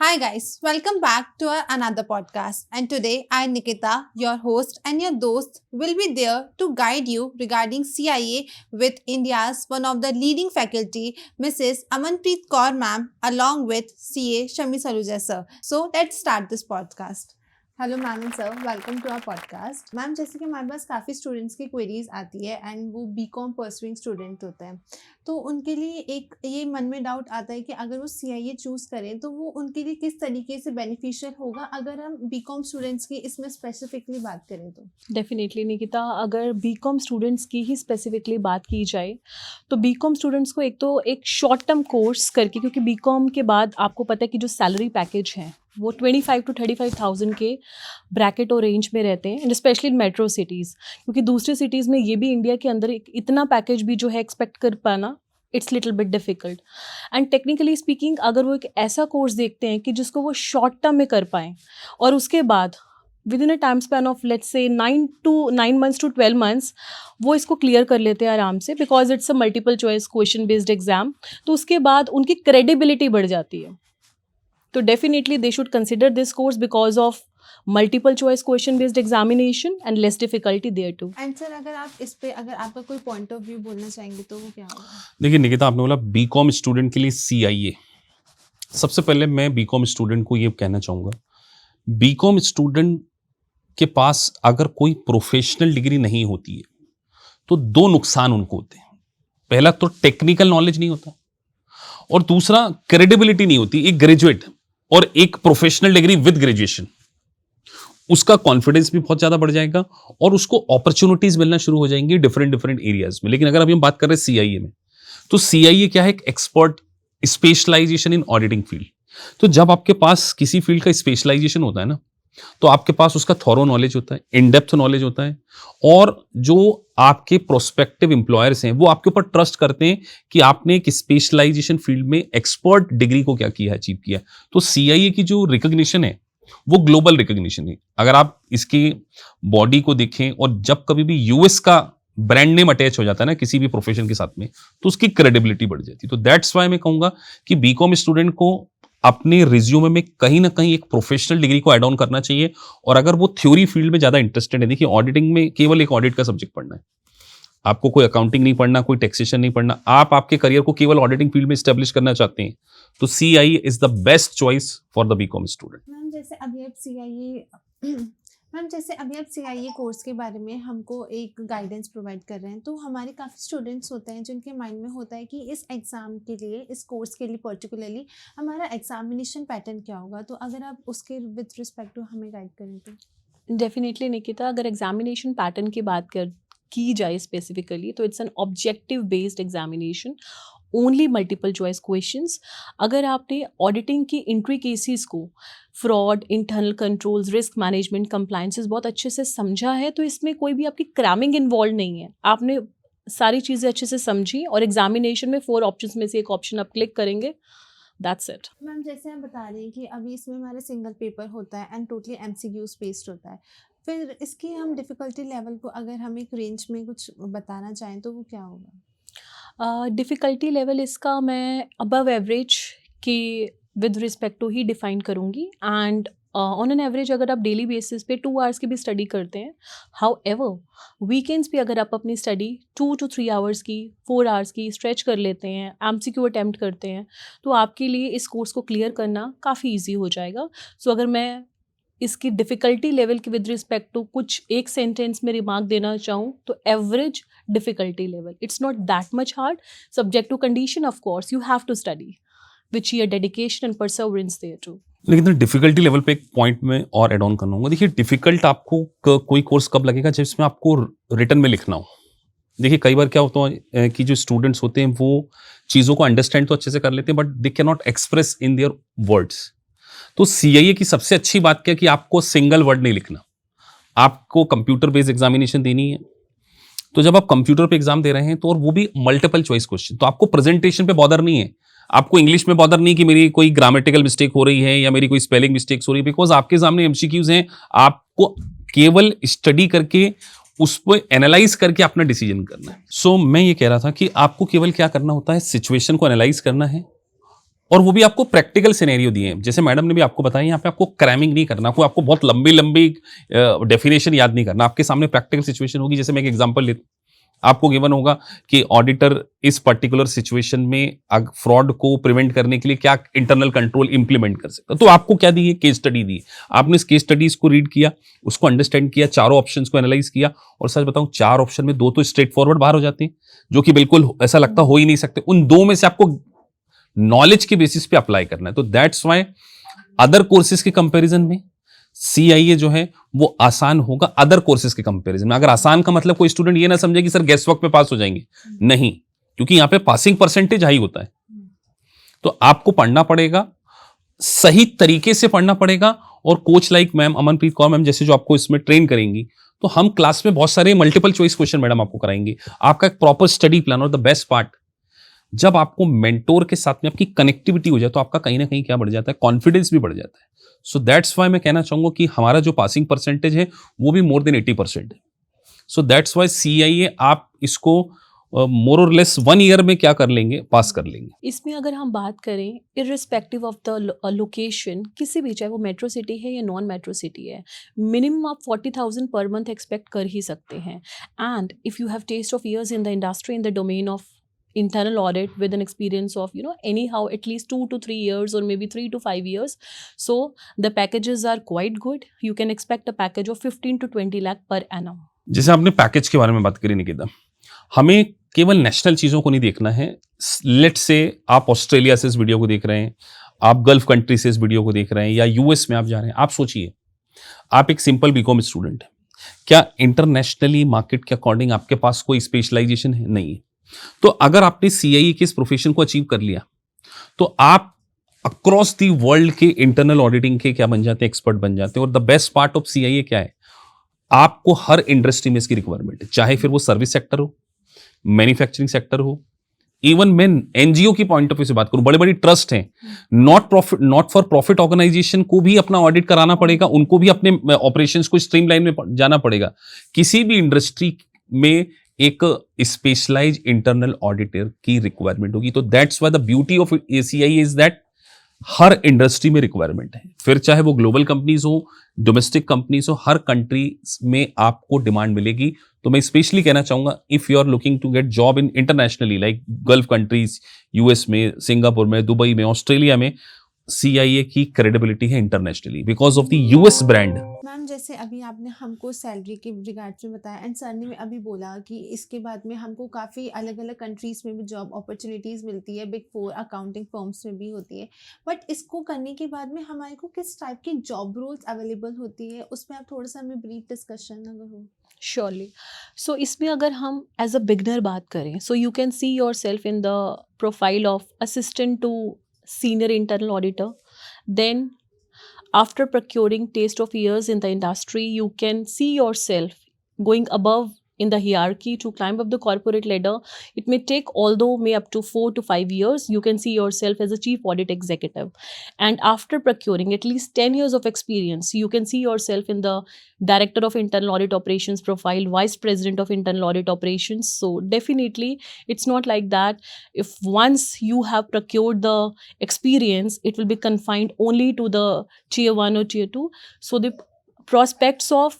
Hi guys, welcome back to our another podcast. And today I, Nikita, your host and your dost, will be there to guide you regarding CIA with India's one of the leading faculty, Mrs. Amanpreet Kaur ma'am, along with CA Shami Saluja sir. So let's start this podcast. Hello ma'am and sir, welcome to our podcast. Ma'am, जैसे कि हमारे पास काफ़ी students की queries आती है and वो BCom pursuing student होते हैं, तो उनके लिए एक ये मन में डाउट आता है कि अगर वो सीआईए चूज़ करें तो वो उनके लिए किस तरीके से बेनिफिशियल होगा अगर हम बीकॉम स्टूडेंट्स की इसमें स्पेसिफिकली बात करें तो। डेफिनेटली निकिता, अगर बीकॉम स्टूडेंट्स की ही स्पेसिफिकली बात की जाए तो बीकॉम स्टूडेंट्स को एक शॉर्ट टर्म कोर्स करके, क्योंकि बीकॉम के बाद आपको पता है कि जो सैलरी पैकेज है वो 25 to 35,000 के ब्रैकेट और रेंज में रहते हैं, and specially in metro cities, क्योंकि दूसरी सिटीज़ में ये भी इंडिया के अंदर इतना पैकेज भी जो है एक्सपेक्ट कर पाना it's little bit difficult. And technically speaking, अगर वो एक ऐसा कोर्स देखते हैं कि जिसको वो शॉर्ट टर्म में कर पाएँ और उसके बाद with in a time span of let's say 9 months to 12 months वो इसको क्लियर कर लेते हैं आराम से, because it's a multiple choice question based exam, तो उसके बाद उनकी क्रेडिबिलिटी बढ़ जाती है। तो definitely they should consider this course because of multiple choice question based examination and less difficulty there too. And sir, अगर आप इस पे अगर आपका कोई पॉइंट ऑफ व्यू बोलना चाहेंगे तो वो क्या होगा? देखिए निकिता, आपने बोला बीकॉम स्टूडेंट के लिए सीआईए। सबसे पहले मैं बीकॉम स्टूडेंट को ये कहना चाहूँगा, बीकॉम स्टूडेंट के पास अगर कोई प्रोफेशनल डिग्री नहीं होती है तो दो नुकसान उनको होते हैं। पहला तो टेक्निकल नॉलेज नहीं होता, और दूसरा क्रेडिबिलिटी नहीं होती। एक ग्रेजुएट और एक प्रोफेशनल डिग्री विद ग्रेजुएशन, उसका कॉन्फिडेंस भी बहुत ज्यादा बढ़ जाएगा और उसको अपॉर्चुनिटीज मिलना शुरू हो जाएंगी डिफरेंट एरियाज में। लेकिन अगर अभी हम बात कर रहे हैं सीआईए में, तो सीआईए क्या है? एक एक्सपर्ट स्पेशलाइजेशन इन ऑडिटिंग फील्ड। तो जब आपके पास किसी फील्ड का स्पेशलाइजेशन होता है ना, तो आपके पास उसका थॉरो नॉलेज होता है, इन डेप्थ नॉलेज होता है, और जो आपके प्रोस्पेक्टिव एम्प्लॉयर्स हैं वो आपके ऊपर ट्रस्ट करते हैं कि आपने एक स्पेशलाइजेशन फील्ड में एक्सपर्ट डिग्री को क्या किया है, अचीव किया है। तो सीआईए की जो रिकॉग्निशन है वो ग्लोबल रिकॉग्निशन है। अगर आप इसकी बॉडी को देखें, और जब कभी भी यूएस का ब्रांड नेम अटैच हो जाता है ना किसी भी प्रोफेशन के साथ में, तो उसकी क्रेडिबिलिटी बढ़ जाती है। तो दैट्स वाई मैं कहूंगा कि बीकॉम स्टूडेंट को अपने रिज्यूमे में कहीं ना कहीं एक प्रोफेशनल डिग्री को ऐड ऑन करना चाहिए। और अगर वो थ्योरी फील्ड में ज्यादा इंटरेस्टेड है, देखिए ऑडिटिंग में केवल एक ऑडिट का सब्जेक्ट पढ़ना है, आपको कोई अकाउंटिंग नहीं पढ़ना, कोई टैक्सेशन नहीं पढ़ना, आप आपके करियर को केवल ऑडिटिंग फील्ड में एस्टेब्लिश करना चाहते हैं, तो CIA is the best choice for the BCom student. Ma'am, जैसे अभी आप सीआईए कोर्स के बारे में हमको एक गाइडेंस प्रोवाइड कर रहे हैं, तो हमारे काफ़ी स्टूडेंट्स होते हैं जिनके माइंड में होता है कि इस एग्ज़ाम के लिए, इस कोर्स के लिए पर्टिकुलरली हमारा एग्जामिनेशन पैटर्न क्या होगा, तो अगर आप उसके विद रिस्पेक्ट टू हमें गाइड करें तो। डेफिनेटली निकिता, अगर एग्जामिनेशन पैटर्न की बात की जाए स्पेसिफिकली, तो it's an objective based examination, only multiple choice questions. अगर आपने ऑडिटिंग की इंट्रिकेसीज को, fraud, internal controls, risk management, compliances बहुत अच्छे से समझा है, तो इसमें कोई भी आपकी क्रैमिंग इन्वॉल्व नहीं है। आपने सारी चीज़ें अच्छे से समझी और एग्जामिनेशन में 4 ऑप्शंस में से एक ऑप्शन आप क्लिक करेंगे, दैट्स इट। मैम, जैसे आप बता रहे हैं कि अभी इसमें हमारा सिंगल पेपर होता है एंड टोटली एमसीक्यूज बेस्ड होता है, फिर इसकी हम डिफ़िकल्टी लेवल को अगर हम एक रेंज में कुछ बताना चाहें तो वो क्या होगा? डिफ़िकल्टी लेवल इसका मैं अबव एवरेज के विद रिस्पेक्ट टू ही डिफ़ाइन करूँगी, एंड ऑन एन एवरेज अगर आप डेली बेसिस पे 2 आवर्स की भी स्टडी करते हैं, हाउ एवर वीकेंड्स पे अगर आप अपनी स्टडी 2 to 3 आवर्स की, 4 आवर्स की स्ट्रेच कर लेते हैं, एमसीक्यू अटैम्प्ट करते हैं, तो आपके लिए इस कोर्स को क्लियर करना काफ़ी ईजी हो जाएगा। सो अगर मैं इसकी डिफ़िकल्टी लेवल के विद रिस्पेक्ट टू कुछ एक सेंटेंस में रिमार्क देना चाहूँ, तो average difficulty level, it's not that much hard, subject to condition of course, you have to study which your dedication and perseverance there too. लेकिन difficulty level पे एक point में और एड ऑन करना होगा। देखिए डिफिकल्ट आपको कोई कोर्स कब लगेगा? जिसमें आपको रिटन में लिखना हो। देखिए कई बार क्या होता है कि जो स्टूडेंट्स होते हैं वो चीज़ों को अंडरस्टैंड तो अच्छे से कर लेते हैं, but they can not express in their words. तो सीआईए की सबसे अच्छी बात क्या है कि आपको सिंगल वर्ड नहीं लिखना, आपको कंप्यूटर बेस्ड एग्जामिनेशन देनी है। तो जब आप कंप्यूटर पे एग्जाम दे रहे हैं तो, और वो भी मल्टीपल चॉइस क्वेश्चन, तो आपको प्रेजेंटेशन पे बॉदर नहीं है, आपको इंग्लिश में बॉदर नहीं कि मेरी कोई ग्रामेटिकल मिस्टेक हो रही है या मेरी कोई स्पेलिंग मिस्टेक्स हो रही है, बिकॉज आपके सामने एमसीक्यूज हैं। आपको केवल स्टडी करके उस पर एनालाइज करके अपना डिसीजन करना है। सो मैं ये कह रहा था कि आपको केवल क्या करना होता है, सिचुएशन को एनालाइज करना है और वो भी आपको प्रैक्टिकल सिनेरियो दिए हैं। जैसे मैडम ने भी आपको बताया, यहाँ पे आपको क्रैमिंग नहीं करना, कोई आपको बहुत लंबी लंबी डेफिनेशन याद नहीं करना। आपके सामने प्रैक्टिकल सिचुएशन होगी। जैसे मैं एक एग्जांपल लेता हूं, आपको गिवन होगा कि ऑडिटर इस पर्टिकुलर सिचुएशन में फ्रॉड को प्रिवेंट करने के लिए क्या इंटरनल कंट्रोल इंप्लीमेंट कर सकता है। तो आपको क्या दी है? केस स्टडी दी। आपने इस केस स्टडीज को रीड किया, उसको अंडरस्टैंड किया, चारों ऑप्शंस को एनालाइज किया, और सच बताऊं, 4 ऑप्शन में 2 तो स्ट्रेट फॉरवर्ड बाहर हो जाते हैं, जो कि बिल्कुल ऐसा लगता हो ही नहीं सकते। उन 2 में से आपको नॉलेज के बेसिस पे अप्लाई करना है। तो दैट्स वाई अदर कोर्सेज के कंपैरिजन में सीआईए जो है वो आसान होगा अदर कोर्सेज के कंपैरिजन में। अगर आसान का मतलब कोई स्टूडेंट ये ना समझे कि सर गेस्ट वर्क पे पास हो जाएंगे, नहीं, क्योंकि यहां पे पासिंग परसेंटेज हाई होता है। तो आपको पढ़ना पड़ेगा, सही तरीके से पढ़ना पड़ेगा, और coach like ma'am Amanpreet Kaur ma'am जैसे जो आपको इसमें ट्रेन करेंगी, तो हम क्लास में बहुत सारे मल्टीपल चॉइस क्वेश्चन मैडम आपको कराएंगे। आपका एक प्रॉपर स्टडी प्लान, और द बेस्ट पार्ट, जब आपको मेंटोर के साथ में आपकी कनेक्टिविटी हो जाए तो आपका कहीं ना कहीं क्या बढ़ जाता है? कॉन्फिडेंस भी बढ़ जाता है। सो दैट्स वाई मैं कहना चाहूंगा कि हमारा जो पासिंग परसेंटेज है वो भी मोर देन 80% है। सो दैट्स वाई सीआईए आप इसको मोर और लेस 1 ईयर में क्या कर लेंगे? पास कर लेंगे। इसमें अगर हम बात करें इर्रिस्पेक्टिव ऑफ द लोकेशन, किसी भी, चाहे वो मेट्रो सिटी है या नॉन मेट्रो सिटी है, मिनिमम आप 40,000 पर मंथ एक्सपेक्ट कर ही सकते हैं। And if you have test of years in the industry, in the domain of internal audit, with an experience of anyhow at least 2 to 3 years or maybe 3 to 5 years, so the packages are quite good. You can expect a package of 15 to 20 lakh per annum. जैसे आपने package के बारे में बात करी निकिता, हमें केवल national चीजों को नहीं देखना है। लेट से आप ऑस्ट्रेलिया से इस वीडियो को देख रहे हैं, आप गल्फ कंट्री से इस वीडियो को देख रहे हैं, या यूएस में आप जा रहे हैं। आप सोचिए, आप एक सिंपल बीकॉम स्टूडेंट है, क्या इंटरनेशनली मार्केट के अकॉर्डिंग आपके पास कोई स्पेशलाइजेशन है? नहीं है। तो अगर आपने सीआईए के इस प्रोफेशन को अचीव कर लिया, तो आप अक्रॉस दी वर्ल्ड के इंटरनल ऑडिटिंग के क्या बन जाते हैं? एक्सपर्ट बन जाते हैं। और the best part of CIA क्या है? आपको हर इंडस्ट्री में इसकी रिक्वायरमेंट है, चाहे फिर वो सर्विस सेक्टर हो, मैन्युफैक्चरिंग सेक्टर हो, इवन मैं एनजीओ की पॉइंट ऑफ व्यू से बात करूं, बड़े बड़े ट्रस्ट हैं, नॉट फॉर प्रॉफिट ऑर्गेनाइजेशन को भी अपना ऑडिट कराना पड़ेगा, उनको भी अपने ऑपरेशंस को स्ट्रीमलाइन में जाना पड़ेगा। किसी भी इंडस्ट्री में एक स्पेशलाइज इंटरनल ऑडिटर की रिक्वायरमेंट होगी। तो that's why the beauty of ACI is that her industry में रिक्वायरमेंट है, फिर चाहे वो ग्लोबल कंपनीज हो, डोमेस्टिक कंपनीज हो, हर कंट्री में आपको डिमांड मिलेगी। तो मैं स्पेशली कहना चाहूंगा, if you are looking to get job in internationally like Gulf countries, US में, सिंगापुर में, दुबई में, ऑस्ट्रेलिया में, सीआईए की क्रेडिबिलिटी है internationally because of the US brand. Ma'am जैसे अभी आपने हमको सैलरी के रिगार्ड्स में बताया, एंड सर ने भी अभी बोला कि इसके बाद में हमको काफ़ी अलग अलग कंट्रीज़ में भी जॉब अपॉर्चुनिटीज़ मिलती है, बिग 4 अकाउंटिंग फर्म्स में भी होती है। बट इसको करने के बाद में हमारे को किस टाइप की जॉब रोल्स अवेलेबल होती है, उसमें आप थोड़ा सा हमें ब्रीफ डिस्कशन अगर हो। श्योरली। सो इसमें अगर हम एज अ बिगनर बात करें, so you can see yourself in the profile of assistant to senior internal auditor. Then after procuring taste of years in the industry, you can see yourself going above in the hierarchy to climb up the corporate ladder. It may take, although may up to 4 to 5 years, you can see yourself as a chief audit executive. And after procuring at least 10 years of experience, you can see yourself in the director of internal audit operations profile, vice president of internal audit operations. So definitely it's not like that. If once you have procured the experience, it will be confined only to the tier 1 or tier 2. So the prospects of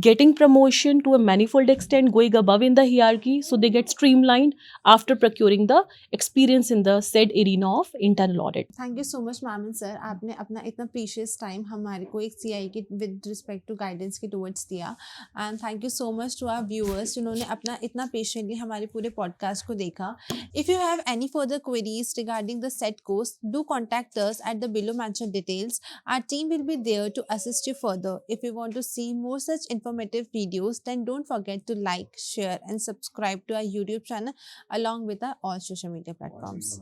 getting promotion to a manifold extent, going above in the hierarchy, so they get streamlined after procuring the experience in the said arena of internal audit. Thank you so much ma'am and sir, आपने अपना इतना precious time हमारे को एक CI के with respect to guidance के towards दिया। And thank you so much to our viewers जिन्होंने अपना इतना पेशेंटली हमारे पूरे पॉडकास्ट को देखा। If you have any further queries regarding the set course, do contact us at the below mentioned details. Our team will be there to assist you further. If you want to see more such informative videos, then don't forget to like, share and subscribe to our YouTube channel along with our all social media platforms.